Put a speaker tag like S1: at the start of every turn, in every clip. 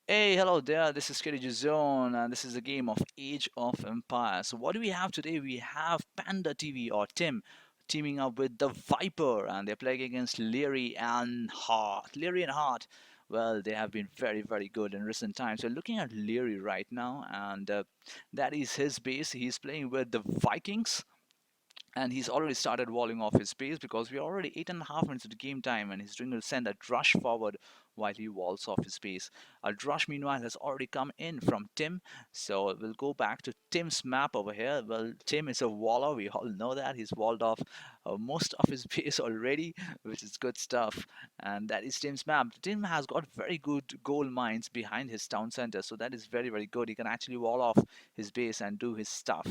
S1: Hey, hello there. This is ktgozone, and this is a game of Age of Empires. So, what do we have today? We have Panda TV or Tim teaming up with the Viper, and they're playing against Liereyy and Hearttt. Liereyy and Hearttt, well, they have been very, very good in recent times. So, looking at Liereyy right now, and that is his base. He's playing with the Vikings, and he's already started walling off his pace because we're already 8.5 minutes into game time, and he's going to send a rush forward while he walls off his pace. A rush, meanwhile, has already come in from Tim, so we'll go back to Tim's map over here. Well, Tim is a waller, we all know that. He's walled off most of his base already, which is good stuff, and that is Tim's map. Tim has got very good gold mines behind his town center, so that is very, very good. He can actually wall off his base and do his stuff.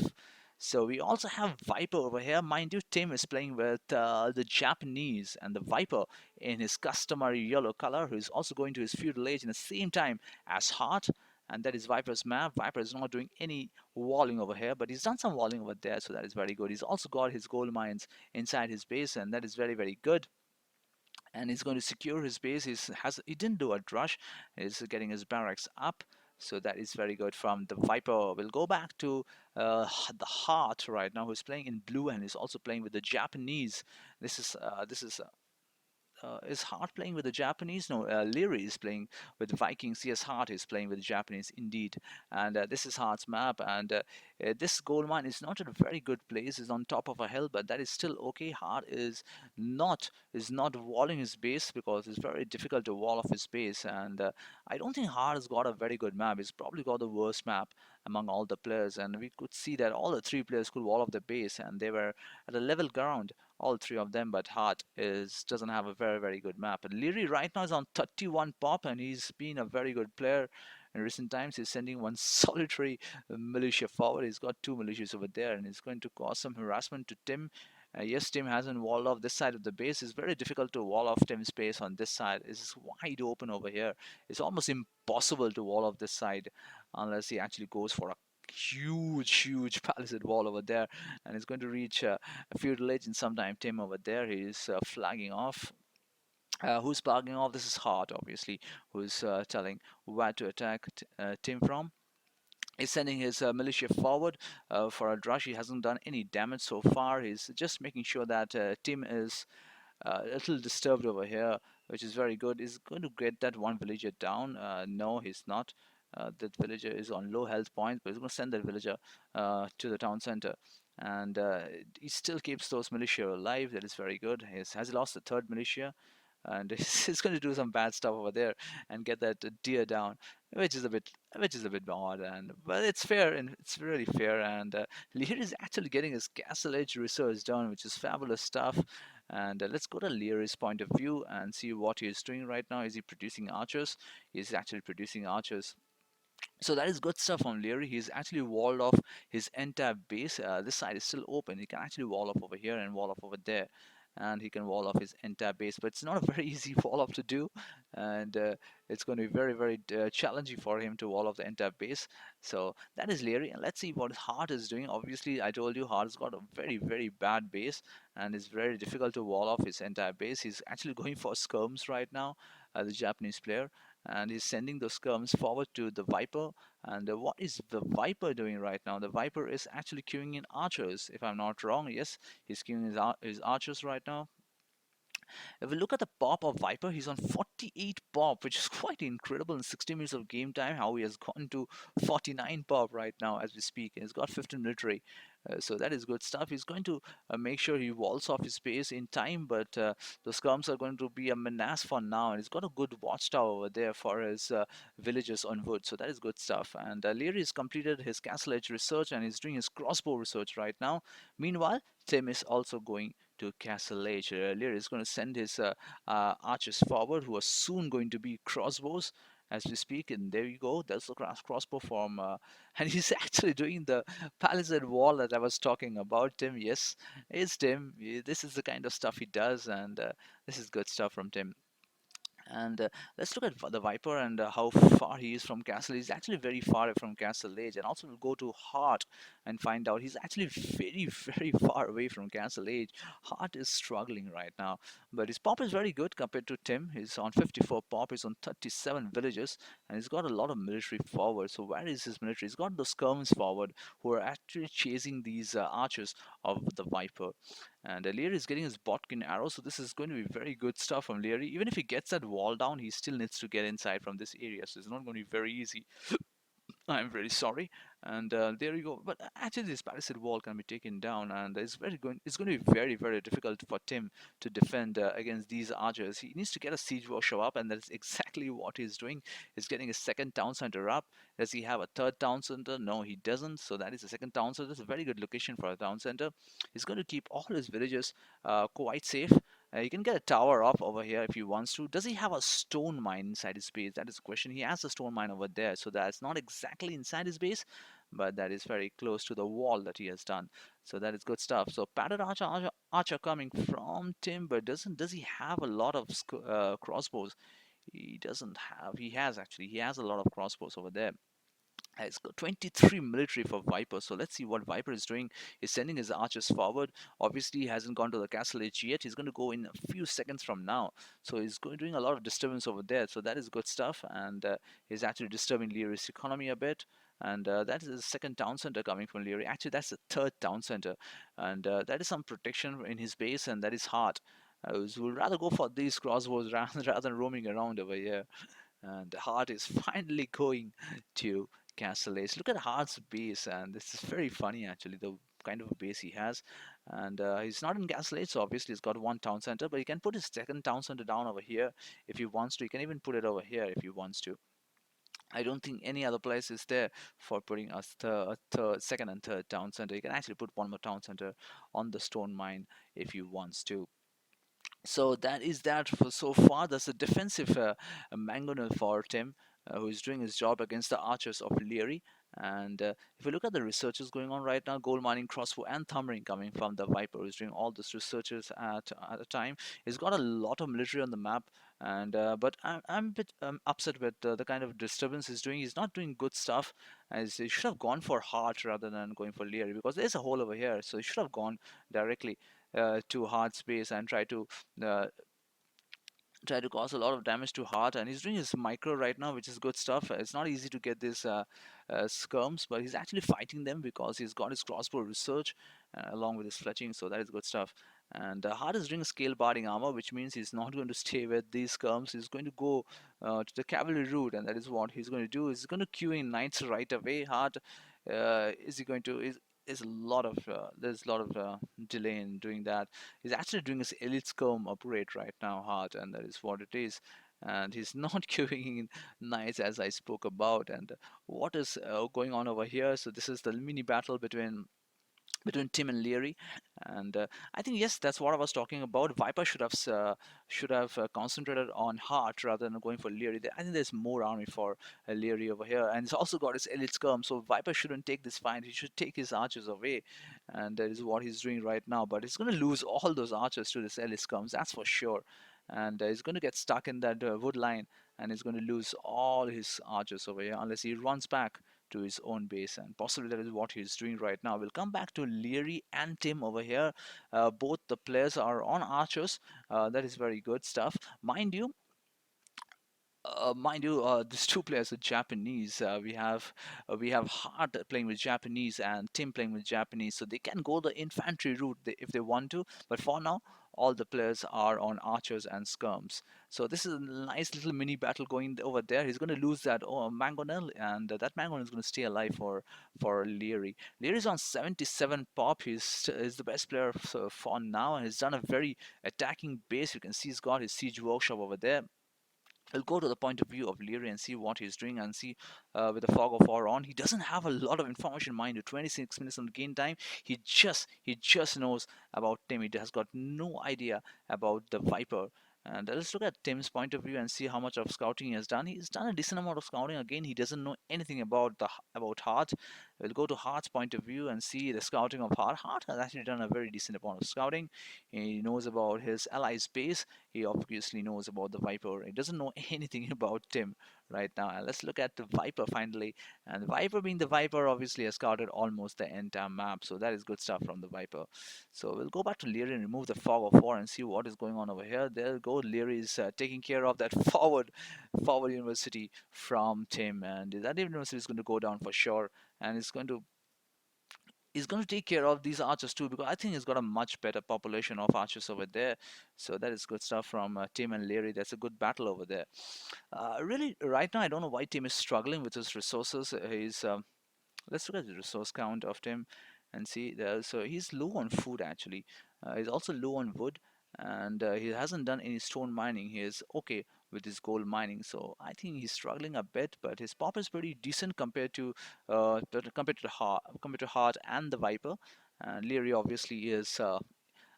S1: So we also have Viper over here. Mind you, Tim is playing with the Japanese, and the Viper in his customary yellow color, who is also going to his feudal age in the same time as Hearttt. And that is Viper's map. Viper is not doing any walling over here, but he's done some walling over there, so that is very good. He's also got his gold mines inside his base, and that is very, very good. And he's going to secure his base. He didn't do a rush. He's getting his barracks up. So that is very good from the Viper. We'll go back to the Hearttt right now, who's playing in blue and is also playing with the Japanese. This is Hearttt playing with the Japanese? No, Liereyy is playing with the Vikings. Yes, Hearttt is playing with the Japanese indeed. And this is Heartt's map. And this gold mine is not at a very good place. It's on top of a hill, but that is still okay. Hearttt is not walling his base because it's very difficult to wall off his base. And I don't think Hearttt has got a very good map. He's probably got the worst map among all the players. And we could see that all the three players could wall off the base, and they were at a level ground, all three of them, but Hearttt is doesn't have a very, very good map. And Liereyy right now is on 31 pop, and he's been a very good player in recent times. He's sending one solitary militia forward. He's got two militias over there, and it's going to cause some harassment to Tim. Yes, Tim hasn't walled off this side of the base. It's very difficult to wall off Tim's base on this side. It's wide open over here. It's almost impossible to wall off this side unless he actually goes for a huge palisade wall over there, and it's going to reach a feudal legend sometime. Tim over there, he's flagging off. Who's flagging off? This is Hearttt, obviously, who's telling where to attack Tim from. He's sending his militia forward for a rush. He hasn't done any damage so far. He's just making sure that Tim is a little disturbed over here, which is very good. Is going to get that one villager down. No, he's not. That villager is on low health points, but he's going to send that villager to the town center. And he still keeps those militia alive. That is very good. Has he lost the third militia? And he's going to do some bad stuff over there and get that deer down, which is a bit odd, and but it's fair, and it's really fair. And Lear is actually getting his castle edge research done, which is fabulous stuff. And let's go to Lear's point of view and see what he is doing right now. Is he producing archers? He's actually producing archers. So that is good stuff from Leary. He's actually walled off his entire base. This side is still open. He can actually wall off over here and wall off over there. And he can wall off his entire base. But it's not a very easy wall off to do. And it's going to be very, very challenging for him to wall off the entire base. So that is Leary. And let's see what Hearttt is doing. Obviously, I told you Heartt's got a very, very bad base. And it's very difficult to wall off his entire base. He's actually going for skirms right now, the Japanese player, and he's sending those skirms forward to the Viper. And what is the Viper doing right now? The Viper is actually queuing in archers, if I'm not wrong. Yes, he's queuing his archers right now. If we look at the pop of Viper, he's on 48 pop, which is quite incredible in 60 minutes of game time. How he has gone to 49 pop right now as we speak. And he's got 15 military. So that is good stuff. He's going to make sure he walls off his base in time, but the skirms are going to be a menace for now. And he's got a good watchtower over there for his villagers on wood. So that is good stuff. And Leary has completed his castle edge research, and he's doing his crossbow research right now. Meanwhile, Tim is also going to Castle Age. Lear is going to send his archers forward, who are soon going to be crossbows as we speak. And there you go. That's the crossbow from, and he's actually doing the palisade wall that I was talking about. Tim, yes, it's Tim. This is the kind of stuff he does, and this is good stuff from Tim. And let's look at the Viper and how far he is from Castle. He's actually very far away from Castle Age. And also we'll go to Heart and find out he's actually very, very far away from Castle Age. Heart is struggling right now. But his pop is very good compared to Tim. He's on 54 pop. He's on 37 villages. And he's got a lot of military forward. So where is his military? He's got those skirms forward who are actually chasing these archers of the Viper. And Liereyy is getting his botkin arrow, so this is going to be very good stuff from Liereyy. Even if he gets that wall down, he still needs to get inside from this area, so it's not going to be very easy. I'm very sorry. And there you go. But actually, this palisade wall can be taken down, and it's going to be very, very difficult for Tim to defend against these archers. He needs to get a siege workshop up, and that's exactly what he's doing. He's getting a second town center up. Does he have a third town center? No, he doesn't. So that is a second town center. It's a very good location for a town center. He's going to keep all his villages quite safe. You can get a tower up over here if he wants to. Does he have a stone mine inside his base? That is the question. He has a stone mine over there, so that's not exactly inside his base, but that is very close to the wall that he has done. So that is good stuff. So pattern archer coming from Tim, but does he have a lot of crossbows? He doesn't have. He has actually. He has a lot of crossbows over there. It's got 23 military for Viper. So let's see what Viper is doing. He's sending his archers forward. Obviously, he hasn't gone to the castle edge yet. He's going to go in a few seconds from now. So he's doing a lot of disturbance over there. So that is good stuff. And he's actually disturbing Lierey's economy a bit. And that is the second town center coming from Liereyy. Actually, that's the third town center. And that is some protection in his base, and that is hard. We'll rather go for these crossbows rather than roaming around over here. And Heart is finally going to Castle Ace. Look at Heart's base, and this is very funny actually, the kind of base he has. And he's not in Castle Ace, so obviously he's got one town center, but he can put his second town center down over here if he wants to. He can even put it over here if he wants to. I don't think any other place is there for putting a second and third town center. You can actually put one more town center on the stone mine if he wants to. So that is that for so far. That's a defensive mangonel for Tim, who is doing his job against the archers of Liereyy. And if you look at the researches going on right now, gold mining, crossbow, and thumb ring coming from the Viper, who's doing all these researches at a time. He's got a lot of military on the map, and but I'm a bit upset with the kind of disturbance he's doing. He's not doing good stuff, as he should have gone for Heart rather than going for Liereyy, because there's a hole over here, so he should have gone directly to Heart space and uh, try to cause a lot of damage to Heart. And he's doing his micro right now, which is good stuff. It's not easy to get these skirms, but he's actually fighting them because he's got his crossbow research along with his fletching, so that is good stuff. And Heart is doing scale barding armor, which means he's not going to stay with these skirms. He's going to go to the cavalry route, and that is what he's going to do. He's going to queue in knights right away. Heart is he going to is a lot of there's a lot of delay in doing that. He's actually doing his elite scum upgrade right now, Heart, and that is what it is. And he's not queuing in knights, as I spoke about. And what is going on over here? So this is the mini battle between Tim and Liereyy, and I think yes, that's what I was talking about. Viper should have concentrated on Heart rather than going for Liereyy. I think there's more army for Liereyy over here, and he's also got his elite skirm. So Viper shouldn't take this fight. He should take his archers away, and that is what he's doing right now. But he's going to lose all those archers to this elite skirms, that's for sure. And he's going to get stuck in that wood line, and he's going to lose all his archers over here unless he runs back to his own base, and possibly that is what he's doing right now. We'll come back to Liereyy and Tim over here. Both the players are on archers. That is very good stuff. These two players are Japanese. We have Hart playing with Japanese and Tim playing with Japanese, so they can go the infantry route if they want to. But for now, all the players are on archers and skirms. So this is a nice little mini battle going over there. He's going to lose that mangonel, and that mangonel is going to stay alive for Liereyy. Lierey's on 77 pop. He's the best player for now, and he's done a very attacking base. You can see he's got his siege workshop over there. We'll go to the point of view of Liereyy and see what he's doing, and see with the fog of war on. He doesn't have a lot of information, mind you. 26 minutes on the game time. He just knows about Tim. He has got no idea about the Viper. And let's look at Tim's point of view and see how much of scouting he has done. He's done a decent amount of scouting. Again, he doesn't know anything about Heartt. We'll go to Heartt's point of view and see the scouting of Heartt. Heartt has actually done a very decent amount of scouting. He knows about his allies base. He obviously knows about the Viper. He doesn't know anything about Tim right now. And let's look at the Viper finally. And the Viper, being the Viper, obviously has scouted almost the entire map. So that is good stuff from the Viper. So we'll go back to Liereyy and remove the fog of war and see what is going on over here. There we go. Liereyy is taking care of that forward university from Tim, and that university is going to go down for sure. And he's going to take care of these archers too, because I think he's got a much better population of archers over there. So that is good stuff from Tim and Liereyy. That's a good battle over there. Really, right now I don't know why Tim is struggling with his resources. He's Let's look at the resource count of Tim and see there. So he's low on food actually. He's also low on wood, and he hasn't done any stone mining. He is okay with his gold mining. So I think he's struggling a bit, but his pop is pretty decent compared to Heartt and the Viper. And Liereyy obviously is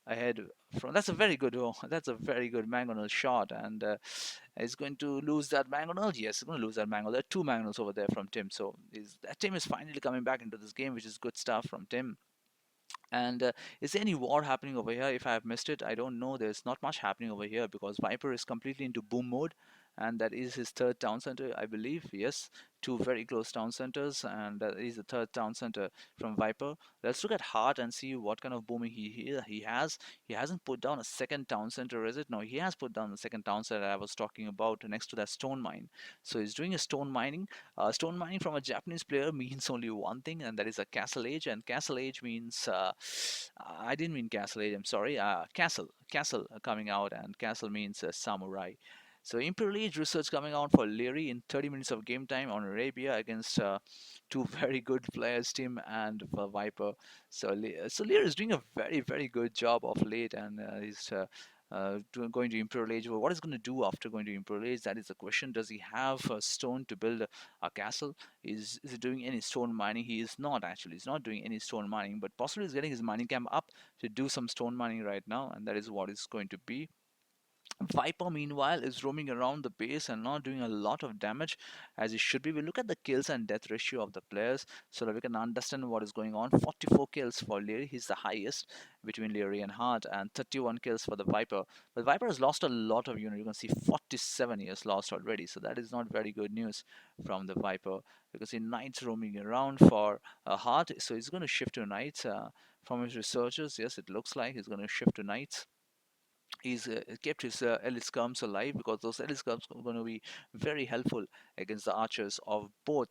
S1: ahead from. That's a very good. Oh, that's a very good mangonel shot, and is going to lose that mangonel. Yes, he's going to lose that mangonel. There are two mangonels over there from Tim. So Tim is finally coming back into this game, which is good stuff from Tim. And is there any war happening over here? If I have missed it, I don't know. There's not much happening over here because Viper is completely into boom mode, and that is his third town center, I believe. Yes, two very close town centers, and that is the third town center from Viper. Let's look at Heartt and see what kind of booming he has. He hasn't put down a second town center, is it? No, he has put down the second town center I was talking about next to that stone mine. So he's doing a stone mining. Stone mining from a Japanese player means only one thing, and that is a castle age. And castle age means I didn't mean castle age. I'm sorry. Castle coming out, and castle means samurai. So Imperial Age research coming out for Liereyy in 30 minutes of game time on Arabia against two very good players, Tim and Viper. So Liereyy is doing a very good job of late, and he's going to Imperial Age. Well, what is going to do after going to Imperial Age? That is the question. Does he have a stone to build a castle? Is he doing any stone mining? He is not actually. He's not doing any stone mining, but possibly he's getting his mining camp up to do some stone mining right now, and that is what is going to be. Viper, meanwhile, is roaming around the base and not doing a lot of damage as he should be. We look at the kills and death ratio of the players so that we can understand what is going on. 44 kills for Liereyy, he's the highest between Liereyy and Heartt, and 31 kills for the Viper. But Viper has lost a lot of units. You can see 47 he has lost already, so that is not very good news from the Viper. You can see Knights roaming around for Heartt, so he's going to shift to Knights from his researchers. Yes, it looks like he's going to shift to Knights. He's kept his elite scums alive because those elite scums are going to be very helpful against the archers of both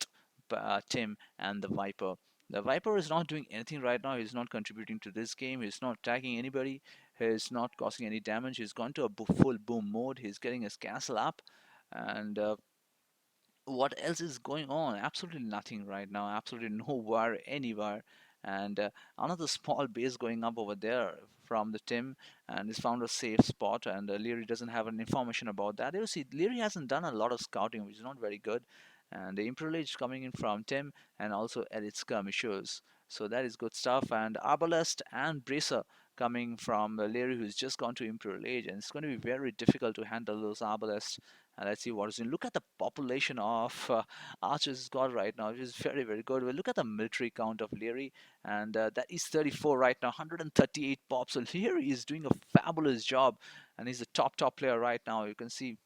S1: Tim and the Viper. The Viper is not doing anything right now. He's not contributing to this game. He's not attacking anybody. He's not causing any damage. He's gone to a full boom mode. He's getting his castle up, and what else is going on? Absolutely nothing right now. Absolutely no war anywhere. And another small base going up over there from the Tim, and he's found a safe spot. And Liereyy doesn't have any information about that. You see, Liereyy hasn't done a lot of scouting, which is not very good. And the Imperial Age coming in from Tim, and also elite skirmishers. So that is good stuff. And Arbalest and Bracer coming from Liereyy, who's just gone to Imperial Age, and it's going to be very difficult to handle those Arbalests. And let's see what is in. Look at the population of archers he's got right now, which is very good. We'll look at the military count of Liereyy, and that is 34 right now, 138 pops. So Liereyy is doing a fabulous job, and he's the top player right now. You can see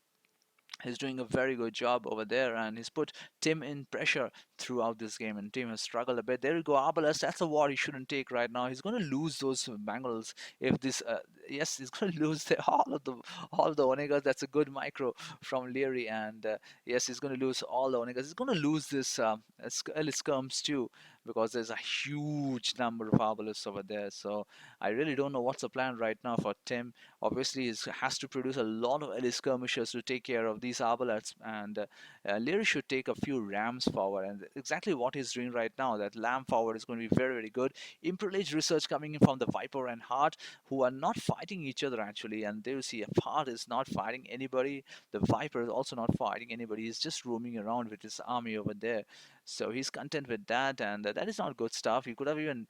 S1: he's doing a very good job over there, and he's put Tim in pressure throughout this game, and Tim has struggled a bit. There you go, Arbalest. That's a war he shouldn't take right now. He's going to lose those Bengals if this. Yes, he's going to lose all the Onegas. That's a good micro from Liereyy, and yes, he's going to lose all the Onegas. He's going to lose this Elite Skirms too, because there's a huge number of Arbalests over there. So I really don't know what's the plan right now for Tim. Obviously, he has to produce a lot of elite skirmishers to take care of these arbalests, and Liereyy should take a few rams forward, and exactly what he's doing right now. That lamb forward is going to be very good. Imperial Age research coming in from the Viper and Heartt, who are not fighting each other actually, and there you see if Heartt is not fighting anybody, the Viper is also not fighting anybody. He's just roaming around with his army over there. So he's content with that, and that is not good stuff. He could have even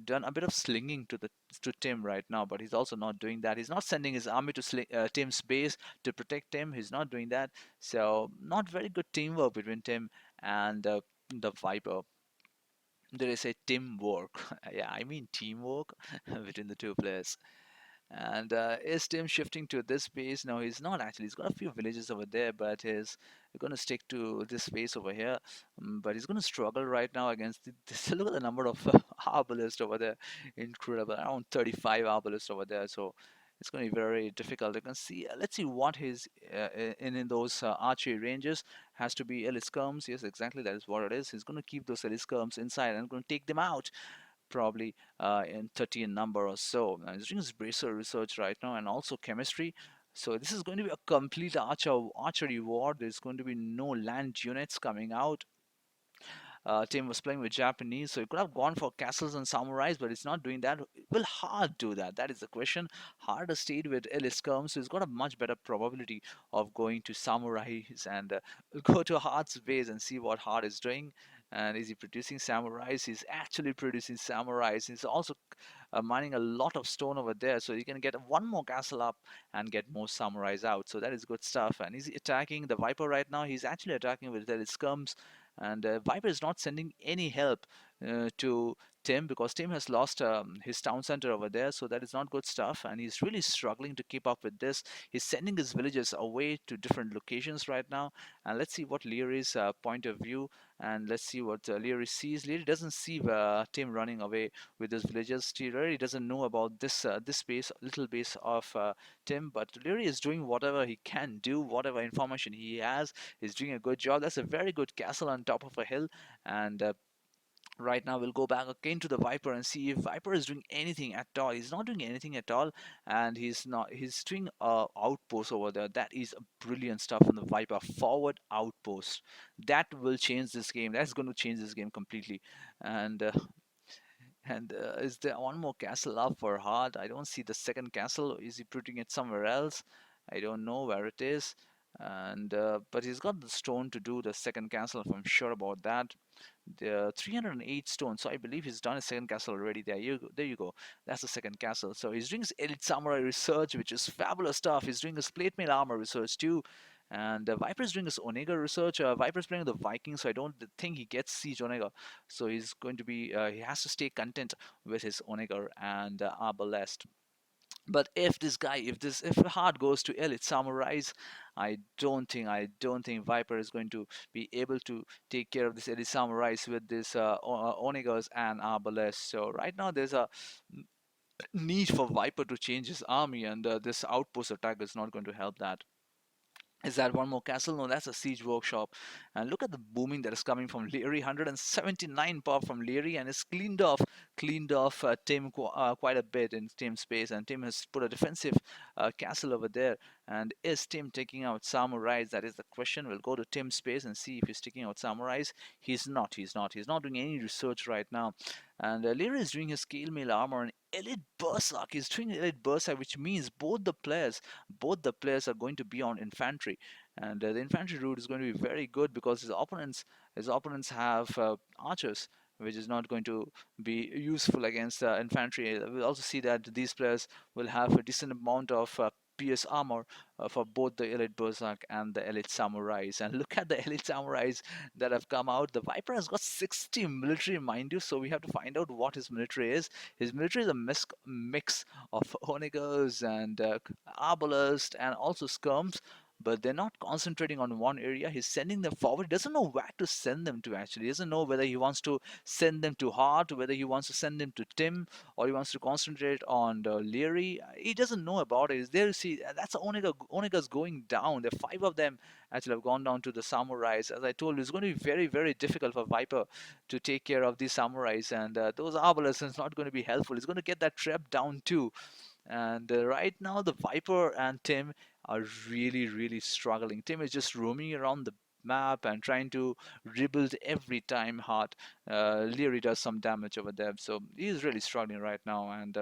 S1: done a bit of slinging to Tim right now, but he's also not doing that. He's not sending his army to Tim's base to protect him. He's not doing that. So not very good teamwork between Tim and the Viper. Did I say teamwork? Yeah, I mean teamwork between the two players. And is Tim shifting to this base? No, he's not actually. He's got a few villages over there, but he's going to stick to this base over here. But he's going to struggle right now against this. Look at the number of arbalists over there. Incredible. Around 35 arbalists over there. So it's going to be very difficult. You can see. Let's see what his in those archery ranges has to be elite skirms. Yes, exactly. That is what it is. He's going to keep those elite skirms inside and going to take them out probably in 30 in number or so. Now, he's doing his bracer research right now and also chemistry. So this is going to be a complete archery war. There's going to be no land units coming out. Team was playing with Japanese, so he could have gone for castles and samurais, but it's not doing that. Will Hart do that? That is the question. Hart has stayed with Eliscom, so he's got a much better probability of going to samurais, and we'll go to Hart's base and see what Hart is doing. And is he producing samurais? He's actually producing samurais. He's also mining a lot of stone over there, so you can get one more castle up and get more samurais out. So that is good stuff. And he's attacking the Viper right now. He's actually attacking with Eliscoms, and Viper is not sending any help to Tim because Tim has lost his town center over there, so that is not good stuff. And he's really struggling to keep up with this. He's sending his villagers away to different locations right now. And let's see what Lierey's point of view, and let's see what Liereyy sees. Liereyy doesn't see Tim running away with his villagers. He really doesn't know about this base, little base of Tim. But Liereyy is doing whatever he can do, whatever information he has. He's doing a good job. That's a very good castle on top of a hill, and right now we'll go back again to the Viper and see if Viper is doing anything at all. He's not doing anything at all, and he's doing outpost over there. That is brilliant stuff from the Viper. Forward outpost, that will change this game. That's going to change this game completely. And uh, and uh, is there one more castle up for Hard? I don't see the second castle. Is he putting it somewhere else? I don't know where it is. And but he's got the stone to do the second castle, if I'm sure about that. The 308 stones. So I believe he's done a second castle already. There you go. That's the second castle. So he's doing his elite samurai research, which is fabulous stuff. He's doing his plate mail armor research too. And Viper's doing his Onega research. Viper's playing the Vikings, so I don't think he gets Siege Onega. So he's going to be, he has to stay content with his Onega and Arbalest. But if Hard goes to Elite Samurais, I don't think Viper is going to be able to take care of this Elite Samurais with this Onegas and Arbalest. So right now there's a need for Viper to change his army, and this outpost attack is not going to help that. Is that one more castle? No, that's a siege workshop. And look at the booming that is coming from Liereyy. 179 power from Liereyy, and it's cleaned off Tim quite a bit in Tim's space. And Tim has put a defensive castle over there. And is Tim taking out samurais? That is the question. We'll go to Tim's space and see if he's taking out samurais. He's not. He's not. He's not doing any research right now. And Liereyy is doing his scale mail armor and elite berserk. He's doing elite berserk, which means both the players are going to be on infantry, and the infantry route is going to be very good because his opponents have archers, which is not going to be useful against infantry. We'll also see that these players will have a decent amount of PS armor for both the elite berserk and the elite samurais. And look at the elite samurais that have come out. The Viper has got 60 military, mind you, so we have to find out what his military is. His military is a mix of onagers and arbalest and also skirms, but they're not concentrating on one area. He's sending them forward. He doesn't know where to send them to actually. He doesn't know whether he wants to send them to Hart, whether he wants to send them to Tim, or he wants to concentrate on Liereyy. He doesn't know about it. Is there, see, that's Onega's going down. There are five of them actually have gone down to the samurais. As I told you, it's going to be very, very difficult for Viper to take care of these samurais, and those arbalists is not going to be helpful. He's going to get that trap down too. And right now, the Viper and Tim are really, really struggling. Tim is just roaming around the map and trying to rebuild every time hard. Liereyy does some damage over there, so he's really struggling right now. And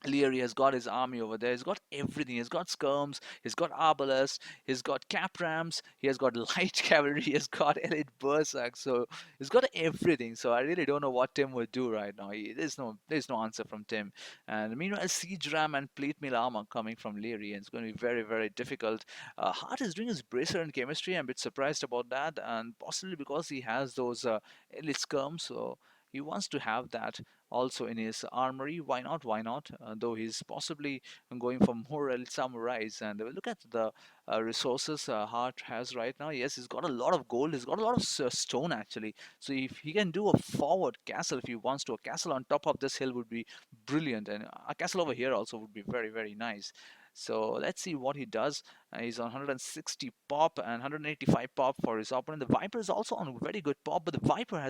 S1: Liereyy has got his army over there. He's got everything. He's got skirms. He's got arbalists. He's got caprams. He has got light cavalry. He has got elite berserk. So he's got everything. So I really don't know what Tim will do right now. There's no answer from Tim. And meanwhile, siege ram and plate mail armor coming from Liereyy, and it's going to be very very difficult. Hart is doing his bracer and chemistry. I'm a bit surprised about that, and possibly because he has those elite skirms. So he wants to have that also in his armory. Why not? Why not? Though he's possibly going for more elite samurais. And look at the resources Hart has right now. Yes, he's got a lot of gold. He's got a lot of stone actually. So if he can do a forward castle, if he wants to, a castle on top of this hill would be brilliant, and a castle over here also would be very very nice. So let's see what he does. He's on 160 pop and 185 pop for his opponent. The Viper is also on very good pop, but the Viper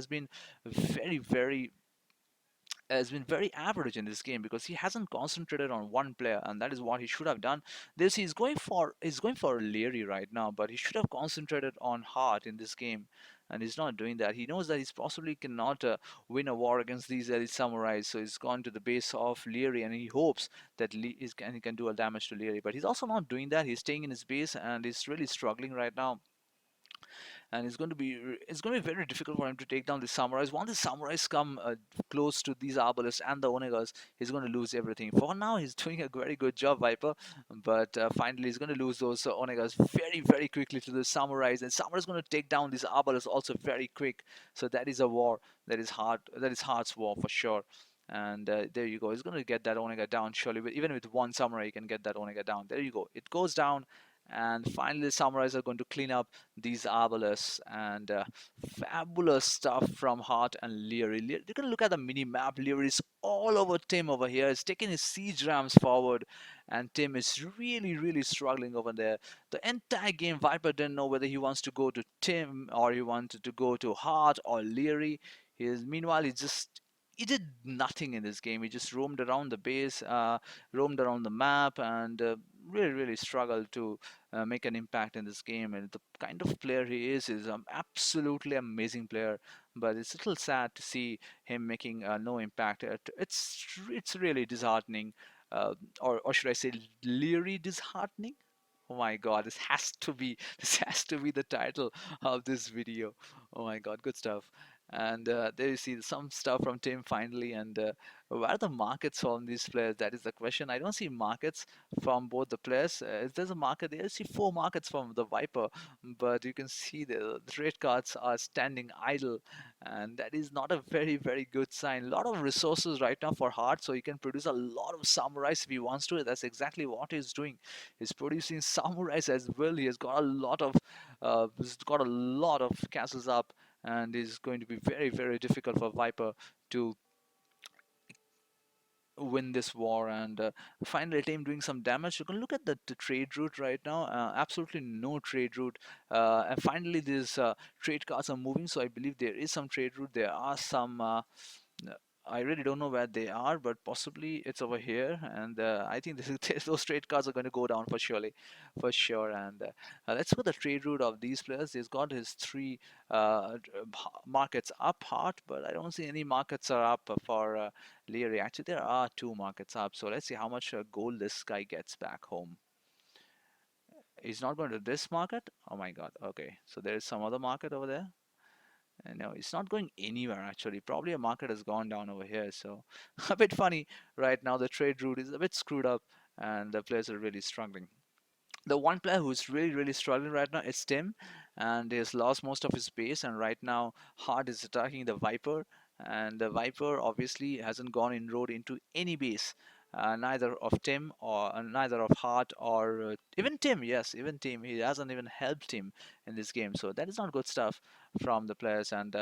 S1: very, very has been very average in this game because he hasn't concentrated on one player, and that is what he should have done. This he's going for Liereyy right now, but he should have concentrated on Heart in this game, and he's not doing that. He knows that he's possibly cannot win a war against these elite samurais, so he's gone to the base of Liereyy, and he hopes that he can do a damage to Liereyy. But he's also not doing that. He's staying in his base, and he's really struggling right now, and it's going to be very difficult for him to take down the samurais. Once the samurais come close to these arbalists and the onegas, he's going to lose everything. For now, he's doing a very good job, Viper, but finally he's going to lose those onegas very very quickly to the samurais, and samurais going to take down these arbalists also very quick. So that is a war that is hard. That is Heart's war for sure. And there you go. He's going to get that Onega down surely. But even with one samurai, he can get that Onega down. There you go. It goes down. And finally, the samurais are going to clean up these Arbalest, and fabulous stuff from Hart and Liereyy. You can look at the mini map. Liereyy is all over Tim over here. He's taking his siege rams forward, and Tim is really, really struggling over there. The entire game, Viper didn't know whether he wants to go to Tim or he wanted to go to Hart or Liereyy. Meanwhile, he did nothing in this game. He just roamed around the base, roamed around the map, and really, really struggled to make an impact in this game. And the kind of player he is an absolutely amazing player. But it's a little sad to see him making no impact. It's really disheartening, or should I say, Liereyy disheartening. Oh my God, this has to be this has to be the title of this video. Oh my God, good stuff. And there you see some stuff from Tim finally. And where are the markets from these players? That is the question. I don't see markets from both the players. If there's a market there, I see 4 markets from the Viper, but you can see the trade cards are standing idle, and that is not a very, very good sign. A lot of resources right now for Hart, so he can produce a lot of samurais if he wants to. That's exactly what he's doing. He's producing samurais as well. He's got a lot of castles up, and it's going to be very, very difficult for Viper to win this war. And finally team doing some damage. You can look at the trade route right now. Absolutely no trade route. And finally these trade cards are moving, so I believe there is some trade route. There are some I really don't know where they are, but possibly it's over here. And I think those trade cards are going to go down for sure. And let's look at the trade route of these players. He's got his 3 markets up, Hart, but I don't see any markets are up for Liereyy. Actually, there are 2 markets up. So let's see how much gold this guy gets back home. He's not going to this market. Oh my God. Okay, so there is some other market over there. No, it's not going anywhere actually. Probably a market has gone down over here. So a bit funny right now. The trade route is a bit screwed up, and the players are really struggling. The one player who's really, really struggling right now is Tim, and he has lost most of his base. And right now, Hart is attacking the Viper, and the Viper obviously hasn't gone inroad into any base. Neither of Tim or neither of Hart or even Tim. Yes, even Tim. He hasn't even helped him in this game. So that is not good stuff from the players. And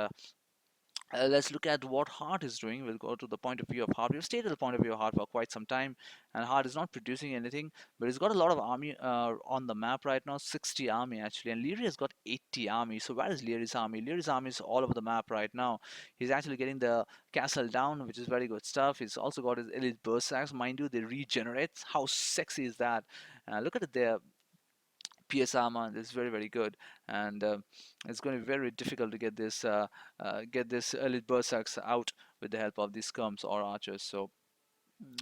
S1: let's look at what Hart is doing. We'll go to the point of view of Hart. We've stayed at the point of view of Hart for quite some time, and Hart is not producing anything, but he's got a lot of army on the map right now, 60 army actually, and Liereyy has got 80 army. So where is Lierey's army? Lierey's army is all over the map right now. He's actually getting the castle down, which is very good stuff. He's also got his elite berserks. Mind you, they regenerate. How sexy is that? Look at it there. PS armor is very very good, and it's going to be very difficult to get this elite berserks out with the help of these skirms or archers. So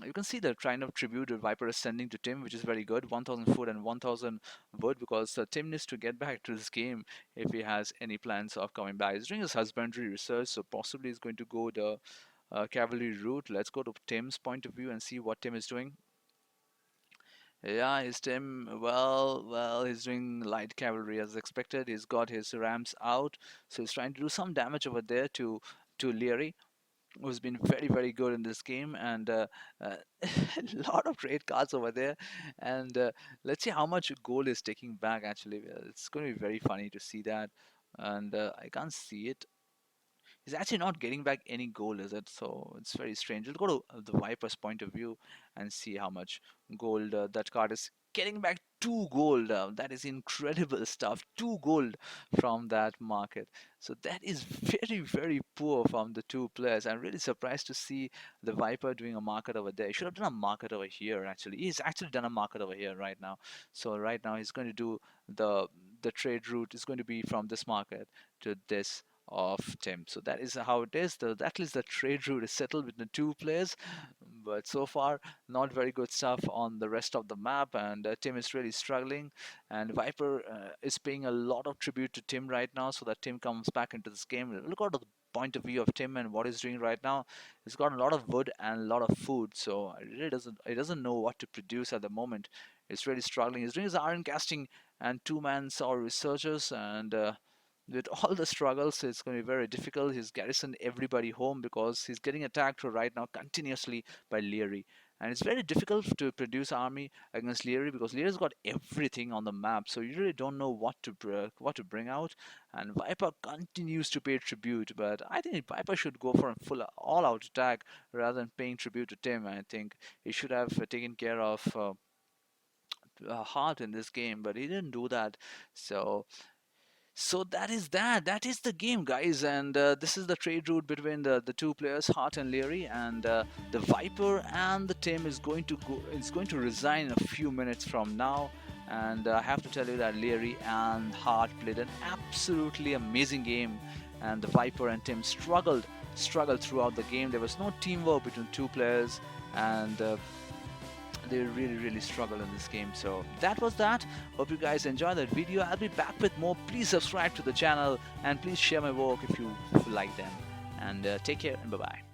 S1: You can see the kind of tribute that Viper is sending to Tim, which is very good. 1,000 food and 1,000 wood, because Tim needs to get back to this game if he has any plans of coming back. He's doing his husbandry research, so possibly he's going to go the cavalry route. Let's go to Tim's point of view and see what Tim is doing. Yeah, his Tim, well, he's doing light cavalry as expected. He's got his rams out, so he's trying to do some damage over there to Liereyy, who's been very very good in this game, and a lot of trade cards over there. And let's see how much gold is taking back. Actually, it's going to be very funny to see that, and I can't see it. He's actually not getting back any gold, is it? So it's very strange. We'll go to the Viper's point of view and see how much gold that card is getting back. 2 gold. That is incredible stuff. 2 gold from that market. So that is very, very poor from the two players. I'm really surprised to see the Viper doing a market over there. He should have done a market over here, actually. He's actually done a market over here right now. So right now he's going to do the trade route is going to be from this market to this of Tim. So that is how it is. At least the trade route is settled with the two players. But so far, not very good stuff on the rest of the map, and Tim is really struggling. And Viper is paying a lot of tribute to Tim right now, so that Tim comes back into this game. Look at the point of view of Tim and what he's doing right now. He's got a lot of wood and a lot of food, so he doesn't know what to produce at the moment. He's really struggling. He's doing his iron casting and two-man saw researchers, and with all the struggles, it's going to be very difficult. He's garrisoned everybody home because he's getting attacked right now continuously by Liereyy. And it's very difficult to produce army against Liereyy because Lierey's got everything on the map, so you really don't know what to bring out. And Viper continues to pay tribute, but I think Viper should go for a full all-out attack rather than paying tribute to Tim. I think he should have taken care of Heart in this game, but he didn't do that. So that is that. That is the game, guys, and this is the trade route between the two players, Heartt and Liereyy, and the Viper and the Tim is going to go. It's going to resign in a few minutes from now, and I have to tell you that Liereyy and Heartt played an absolutely amazing game, and the Viper and Tim struggled throughout the game. There was no teamwork between two players, and they really struggle in this game. So that was that. Hope you guys enjoyed that video. I'll be back with more. Please subscribe to the channel and please share my work if you like them, and take care and bye bye.